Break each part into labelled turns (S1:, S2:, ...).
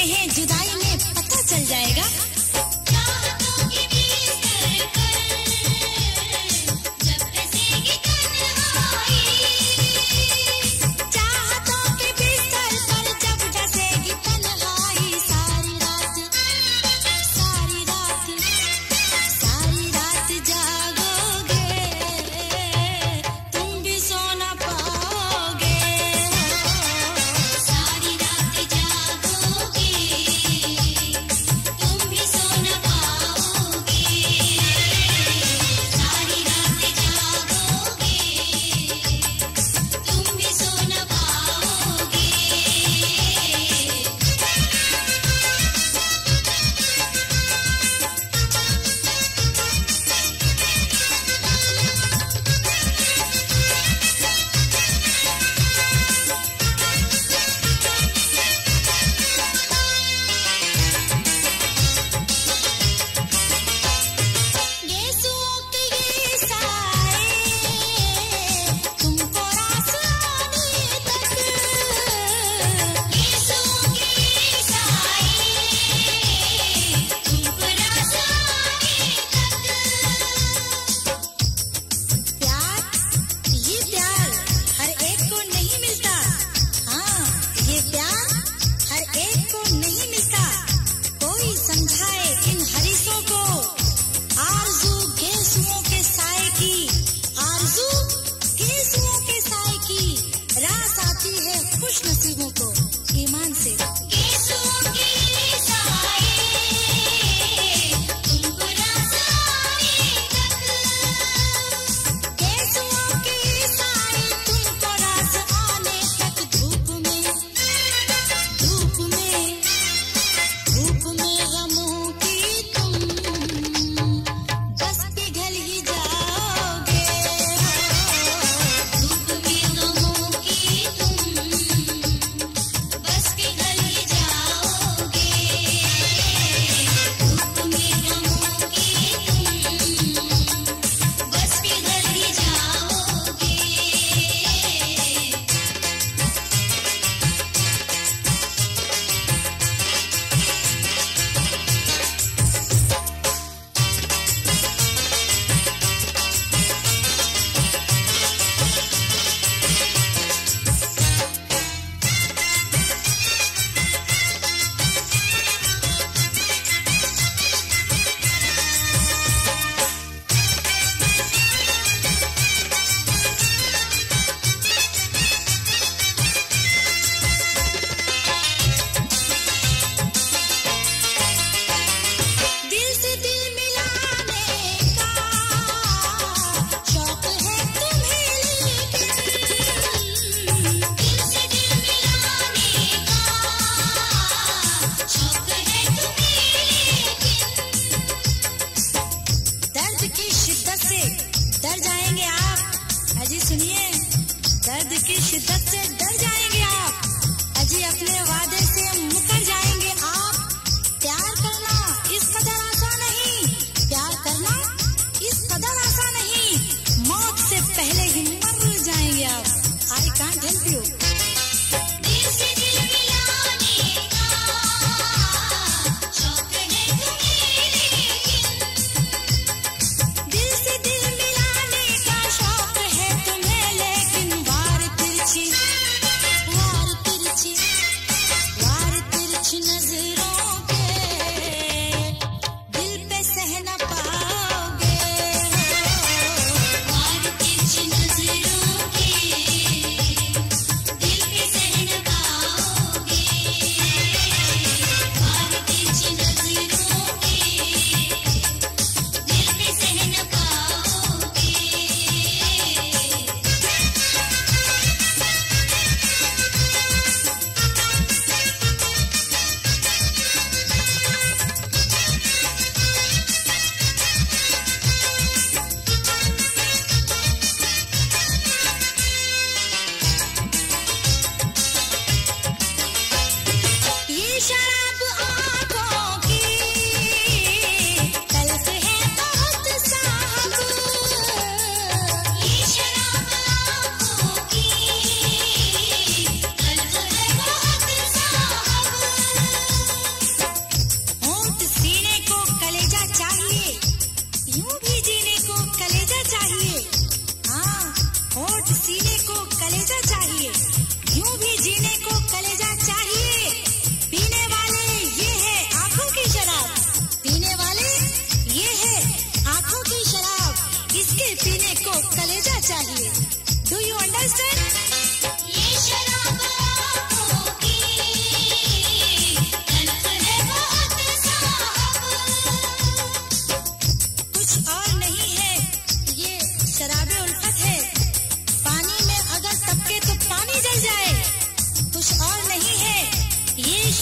S1: हैं जुदाई में पता चल जाएगा।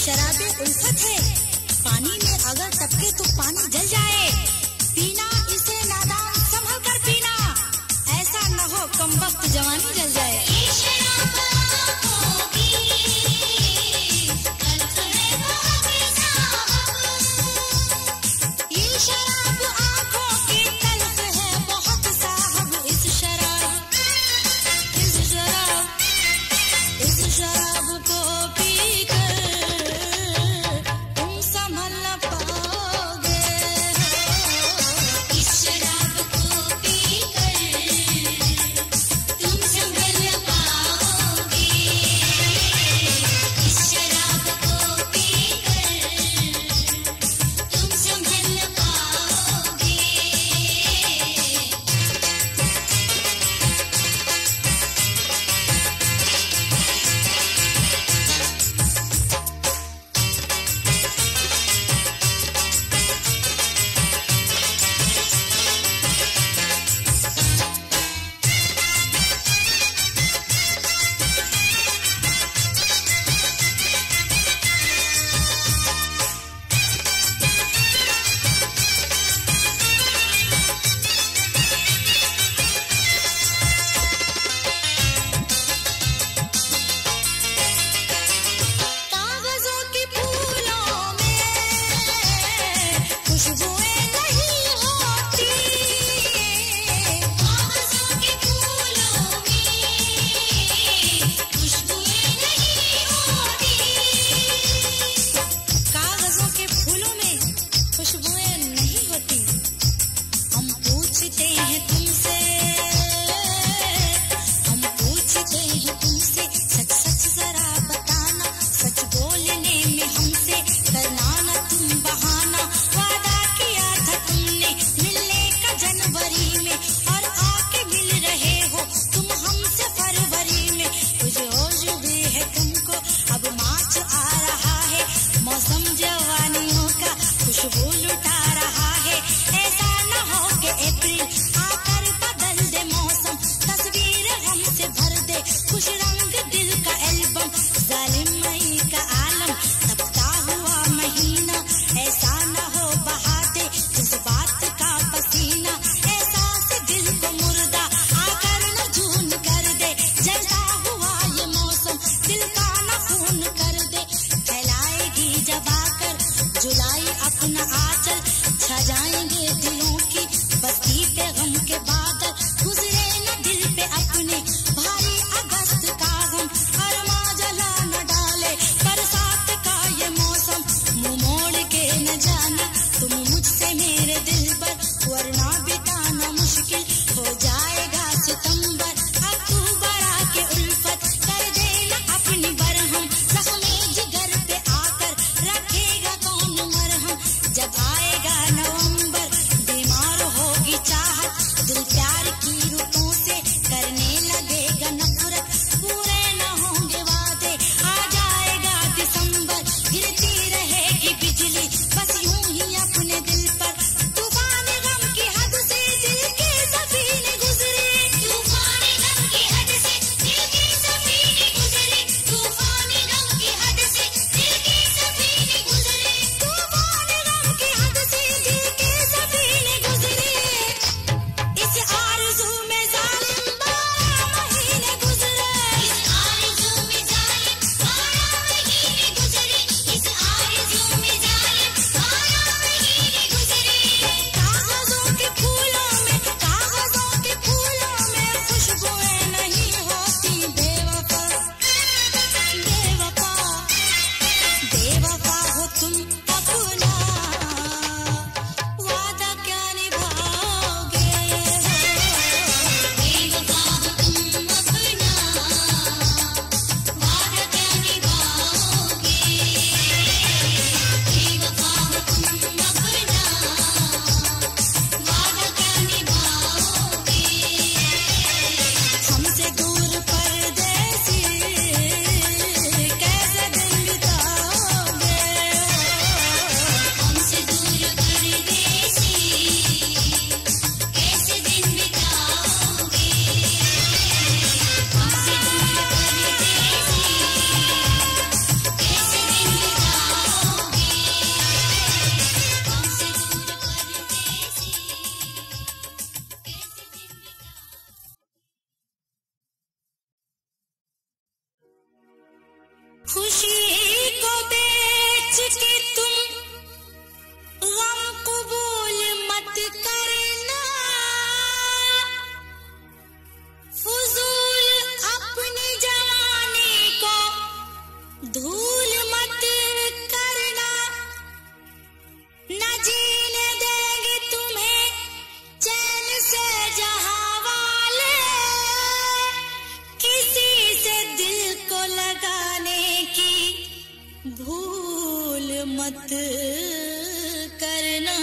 S1: शराबे उल्फत है, पानी में अगर टपके तो पानी जल जाए। पीना इसे नादान संभल कर पीना, ऐसा न हो कम वक्त जवानी जल जाए। भूल मत करना।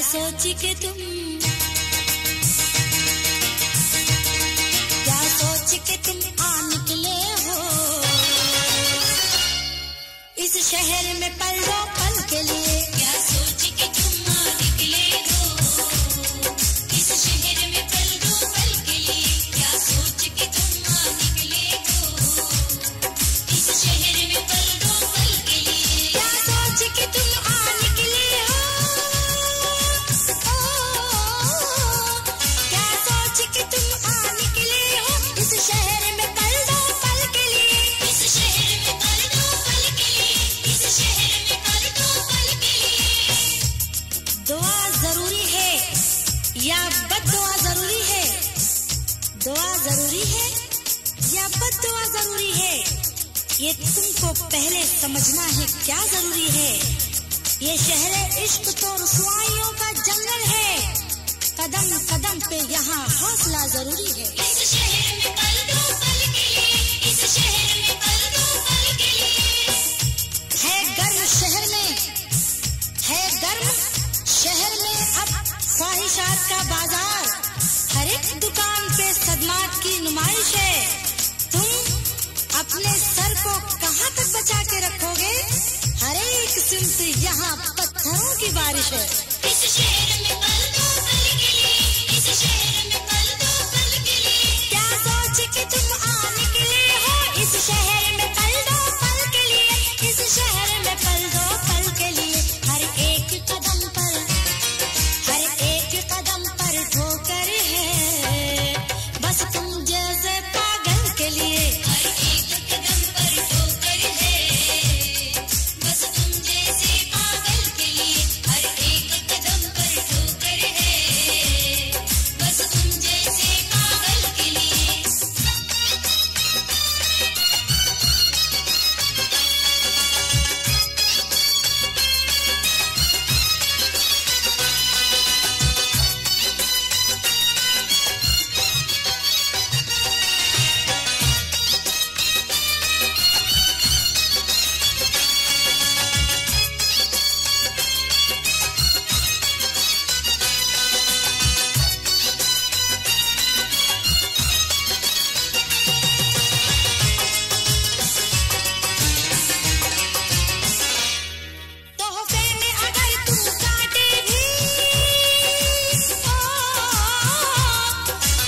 S1: सोच के तुम क्या सोच के तुम आ निकले हो इस शहर में पल दो पल के लिए। क्या सोच के तुम आ निकले हो इस शहर में पल दो पल के लिए। क्या सोच के तुम आ निकले हो इस शहर में पल दो पल के लिए। क्या सोच के तुम आ निकले हो इस शहर में पल दो पल के लिए। इस शहर में पल दो पल के लिए। इस शहर में पल दो पल के लिए। दुआ जरूरी है या बद्दुआ जरूरी है? दुआ जरूरी है या बद्दुआ जरूरी है? ये तुमको पहले समझना है क्या जरूरी है। ये शहर इश्क तो रुसवाइयों का जंगल है। कदम कदम पे यहाँ हौसला जरूरी है। इस शहर में पल दो पल के लिए। इस शहर में पल दो पल के लिए। है गर्म शहर में, है गर्म शहर में अब ख्वाहिशात का बाजार। हर एक दुकान पे सदमात की नुमाइश है। तुम अपने सर को कहाँ तक बचा के रखोगे? हर एक सिमत यहाँ पत्थरों की बारिश है। इस शहर में पल दो पल के लिए। इस शहर में पल दो पल के लिए। क्या सोच के तुम आ निकले हो इस शहर में पल दो पल के लिए। इस शहर में पल दो पल के लिए। हर एक कदम पर ठोकर है बस तुम जैसे पागल के लिए। हर एक कदम पर ठोकर है बस तुम जैसे पागल के लिए। हर एक कदम पर ठोकर है बस तुम जैसे पागल के लिए। तोहफे में अगर तुम काटे भी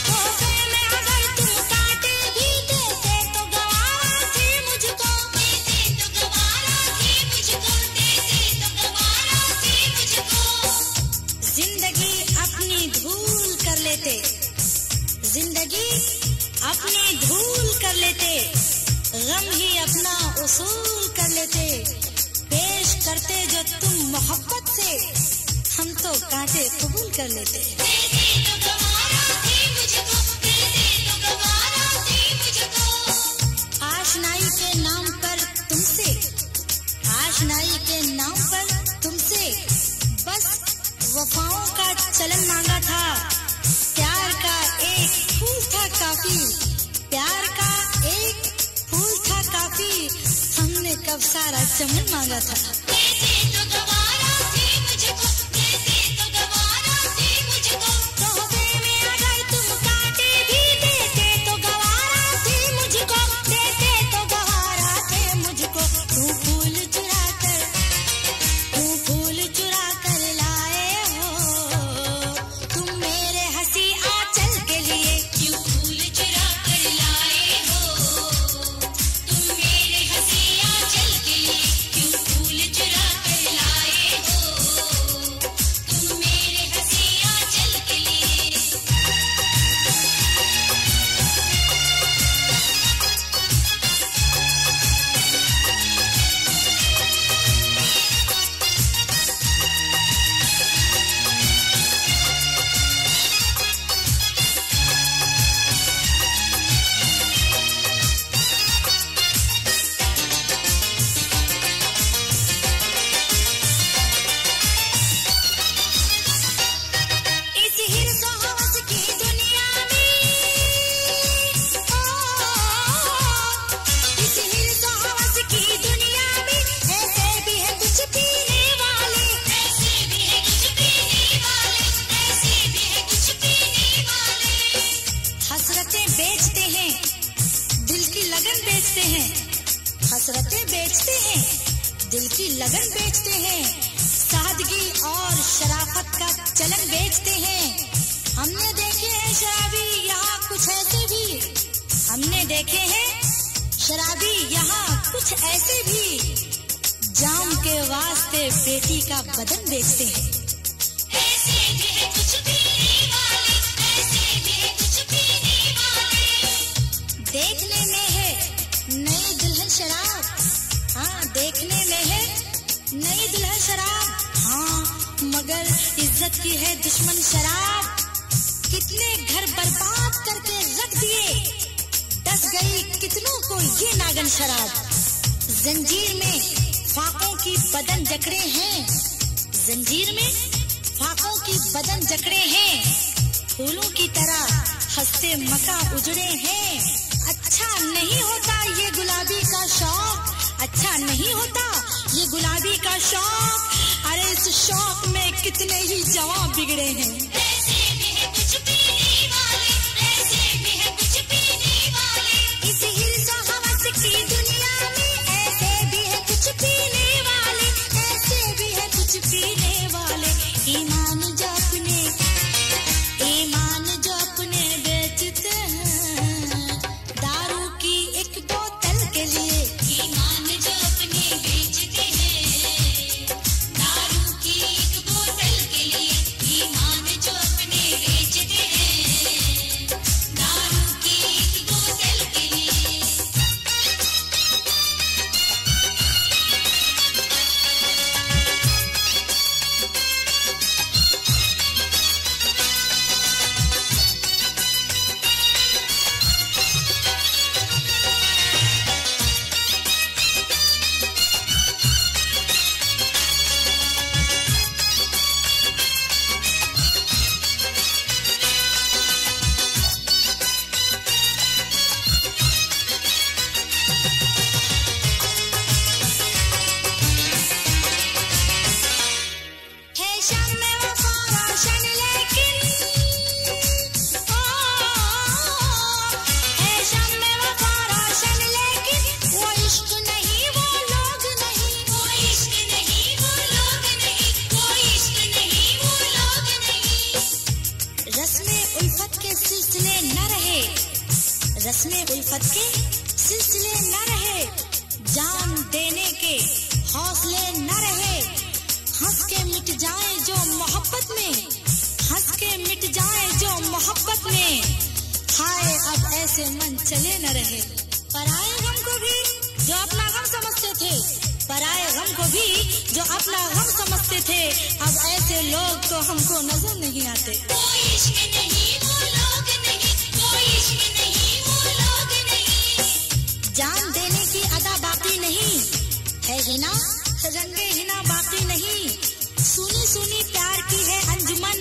S1: तोहफे में अगर तुम काटे भी देते तो गवारा थी मुझको। देते तो गवारा थी मुझको। देते तो गवारा थी मुझको। जिंदगी अपनी धूल कर लेते। जिंदगी अपनी धूल कर लेते। गम ही अपना उसूल कर लेते। पेश करते जो तुम मोहब्बत से हम तो कांटे कबूल कर लेते। देते तो गवारा थी मुझको। देते तो गवारा थी मुझको। आशनाई के नाम पर तुमसे, आशनाई के नाम पर तुमसे बस वफाओं का चलन मांगा था। प्यार का एक फूल था काफी। प्यार का एक फूल था काफी। हमने कब सारा चमन मांगा था। देते तो गवारा थी मुझको। देते तो गवारा थी मुझको। तोहफे में अगर तुम काटे भी देते तो गवारा थी मुझको। देते तो गवारा थे मुझको। तू फूल चुरा कर लाए हो तुम मेरे हंसी आंचल के लिए। क्यों फूल चुरा कर लाए हो तुम मेरे हंसी आंचल के लिए। क्यों फूल की लगन बेचते हैं, सादगी और शराफत का चलन बेचते हैं। हमने देखे हैं शराबी यहाँ कुछ ऐसे भी, हमने देखे हैं शराबी यहाँ कुछ ऐसे भी, जाम के वास्ते बेटी का बदन बेचते हैं। ऐसे भी है कुछ पीने वाले, ऐसे भी है कुछ पीने वाले। देखने में है नई दुल्हन शराब, हाँ देखने में है नई दुल्हन शराब, हाँ मगर इज्जत की है दुश्मन शराब। कितने घर बर्बाद करके रख दिए, डस गई कितनों को ये नागन शराब। जंजीर में फाकों की बदन जकड़े हैं, जंजीर में फाकों की बदन जकड़े हैं, फूलों की तरह हंसते मका उजड़े हैं। अच्छा नहीं होता ये गुलाबी का शौक, अच्छा नहीं होता ये गुलाबी का शौक। अरे इस शौक में कितने ही जवान बिगड़े हैं। ऐसे भी है कुछ पीने वाले, ऐसे भी है कुछ पीने वाले। इस हिर्स और हवस की दुनिया में ऐसे भी है कुछ पीने वाले, ऐसे भी है कुछ पीने वाले। ईमान जो अपने, ईमान जो अपने बेचते हैं दारू की एक बोतल के लिए। ईमान जो अपने बेचते हैं दारू की एक बोतल के लिए। ईमान जो अपने बेचते हैं दारू की एक बोतल के लिए। है शाम में वफा रोशन लेकिन, है शाम में वफा रोशन लेकिन वो इश्क नहीं, वो लोग नहीं, वो इश्क नहीं, वो लोग नहीं, वो इश्क नहीं, वो लोग नहीं। रस्में उल्फत के सिलसिले न रहे, रस्में उल्फत के सिलसिले न रहे, जान देने के हौसले न रहे। हंस के मिट जाए जो मोहब्बत में, हंस के मिट जाए जो मोहब्बत में। हाय अब ऐसे मन चले न रहे। पराए गम को भी जो अपना गम समझते थे, पराए गम को भी जो अपना गम समझते थे, अब ऐसे लोग तो हमको नजर नहीं आते। वो इश्क नहीं, वो लोग नहीं, वो इश्क नहीं, वो लोग नहीं। जान देने की अदा बाकी नहीं है, हिना रंगे हिना बाकी नहीं। सुनी सुनी प्यार की है अंजुमन,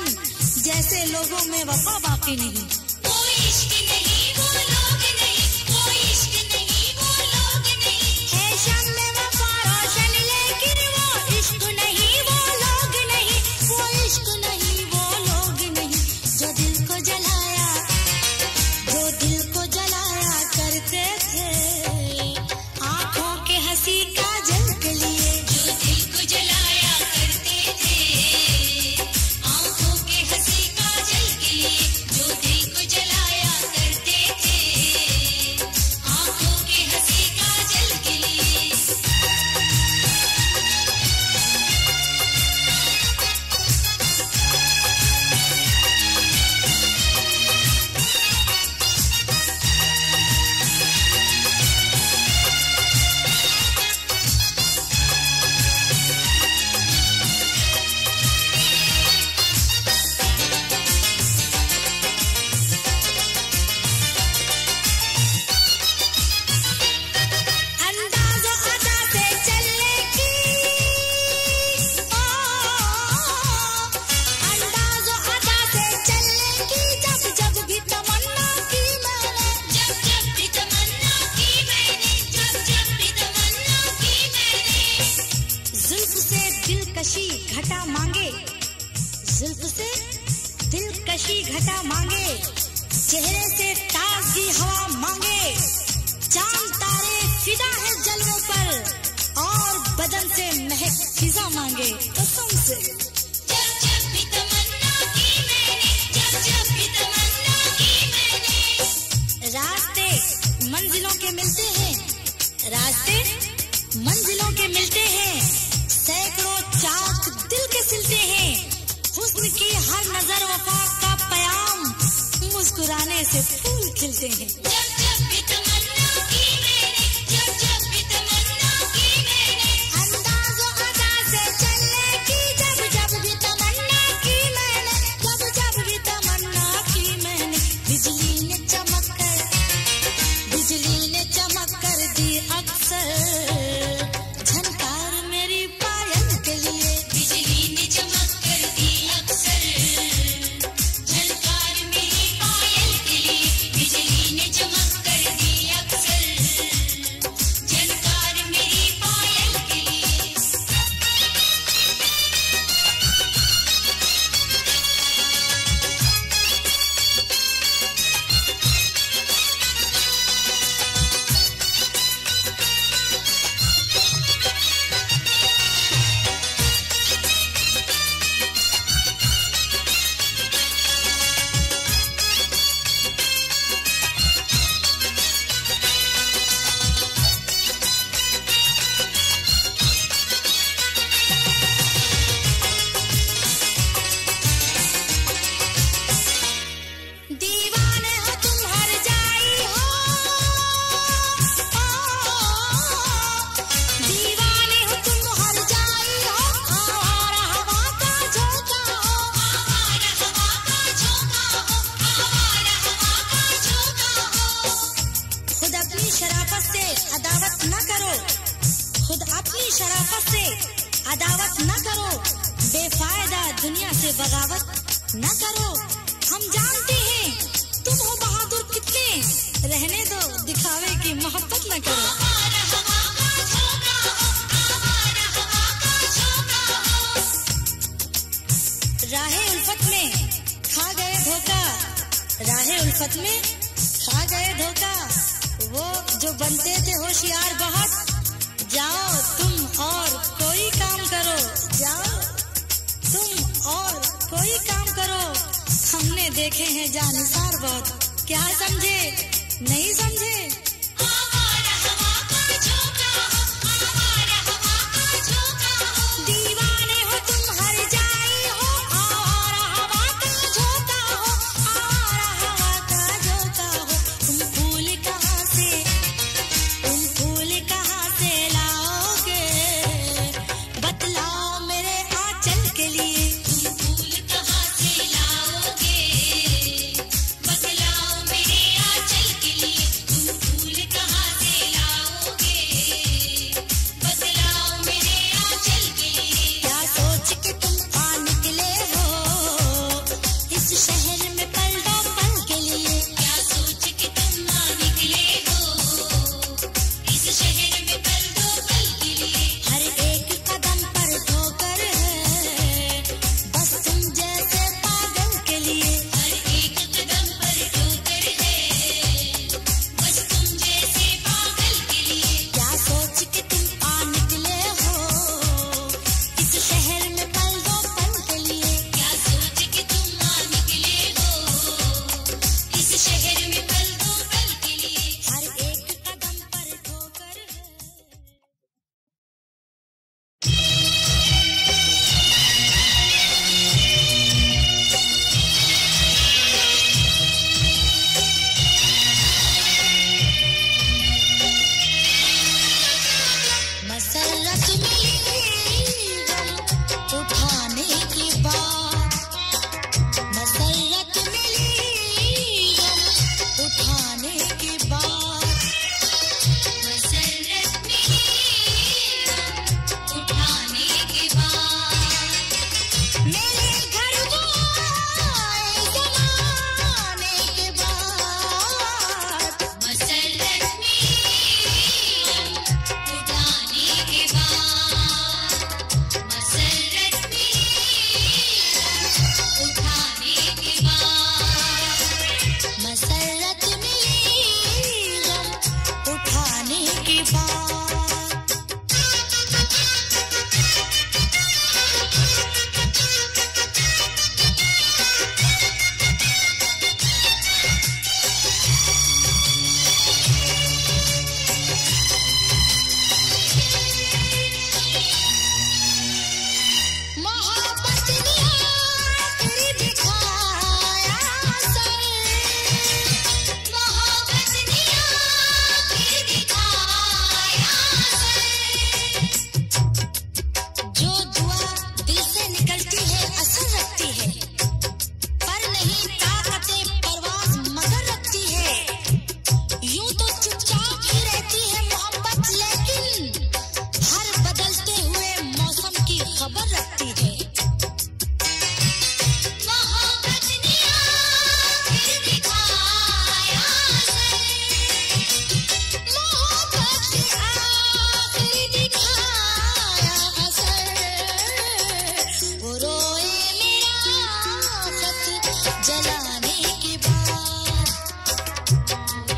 S1: जैसे लोगों में वफा बाकी नहीं। वो इश्क नहीं, वो लोग नहीं, वो इश्क नहीं, वो लोग नहीं। है शाम में वफा रोशन लेकिन वो इश्क नहीं, वो लोग नहीं, वो इश्क नहीं, वो लोग नहीं। जो दिल को जलाया, जो दिल को जलाया करते थे आंखों के हंसी काजल के लिए। जो दिल को जलाया करते थे आंखों के हंसी काजल के लिए। जो दिल को जलाया करते थे आंखों के हंसी काजल के लिए। अंदाज़ो अदा से चलने की, अंदाज़ो अदा से चलने की, जब जब भी तमन्ना की मैंने, जब जब भी तमन्ना की मैंने, जब जब भी तमन्ना की मैंने। जुल्फ से दिलकशी घटा मांगे, जुल्फ से दिलकशी घटा मांगे, चेहरे से ताज़गी हवा मांगे। चांद तारे फिदा है जलवों पर और बदन से महक फिजा मांगे कसम से। जब जब भी तमन्ना की मैंने, जब जब भी तमन्ना की मैंने। रास्ते मंजिलों के मिलते हैं, रास्ते मंजिलों के मिलते हैं, सैकड़ों चाक दिल के सिलते हैं। हुस्न की हर नजर वफा का प्याम, मुस्कुराने से फूल खिलते हैं। जब जब भी तमन्ना की मैंने, जब जब भी तमन्ना की मैंने। अंदाज़ो अदा से चलने की, जब जब भी तमन्ना की मैंने, जब जब भी तमन्ना की मैंने। बिजली ने चमक कर दी अक्सर झनकार मेरी पायल के लिए। बिजली ने चमक कर दी अक्सर झनकार मेरी पायल के लिए। बिजली ने चमक कर दी अक्सर झनकार मेरी पायल के लिए। दीवाने हो तुम हर जाई हो, दीवाने हो तुम हर जाई हो। आवारा हवा का झोंका हो, आवारा हवा का झोंका हो, आवारा हवा का झोंका हो। खुद अपनी शराफत से अदावत न करो, खुद अपनी शराफत से अदावत न करो। बेफायदा दुनिया से बगावत न करो। हम जानते हैं तुम हो बहादुर कितने, रहने दो दिखावे की मोहब्बत न करो। आवारा हवा का झोंका हो, आवारा हवा का झोंका हो। राहे उल्फत में खा गए धोखा, राहे उल्फत में खा गए धोखा। वो जो बनते थे होशियार बहुत, जाओ तुम और कोई काम करो, जाओ तुम और कोई काम करो। हमने देखे हैं जानिसार बहुत, क्या समझे नहीं समझे। आवारा हवा का झोंका हो, आवारा हवा का झोंका हो। दीवाने हो तुम हर जाई हो, आवारा हवा का झोंका हो, आवारा हवा का झोंका हो। तुम फूल कहाँ से लाओगे, बतलाओ मेरे आंचल के लिए। तुम फूल कहाँ से लाओगे, बतलाओ मेरे आंचल के लिए। तुम फूल जलाने के बाद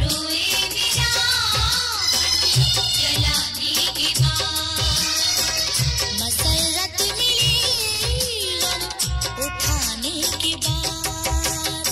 S1: रोए मेरा जलाने के बाद मसरत मिली गम उठाने के बाद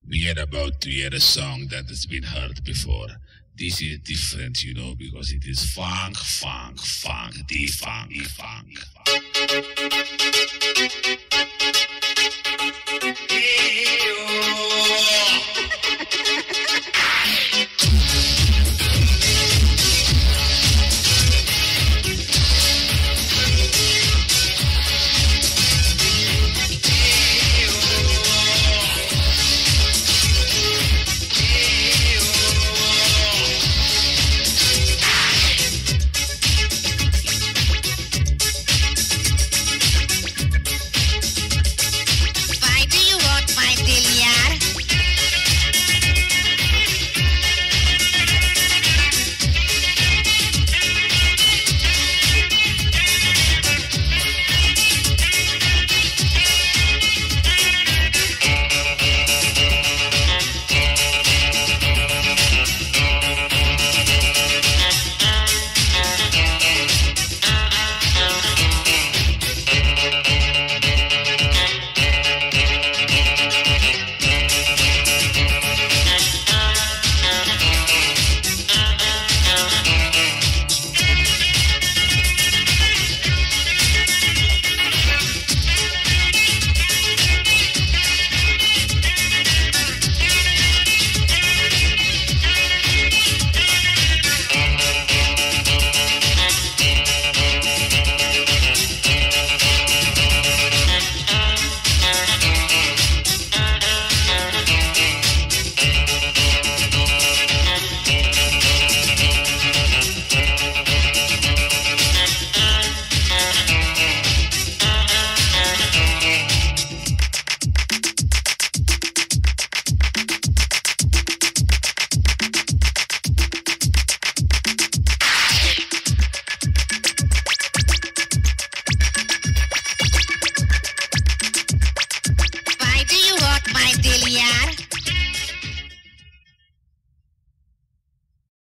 S2: We are about to hear a song that has been heard before. This is different, you know, because it is funk, funk, funk, defunk, funk.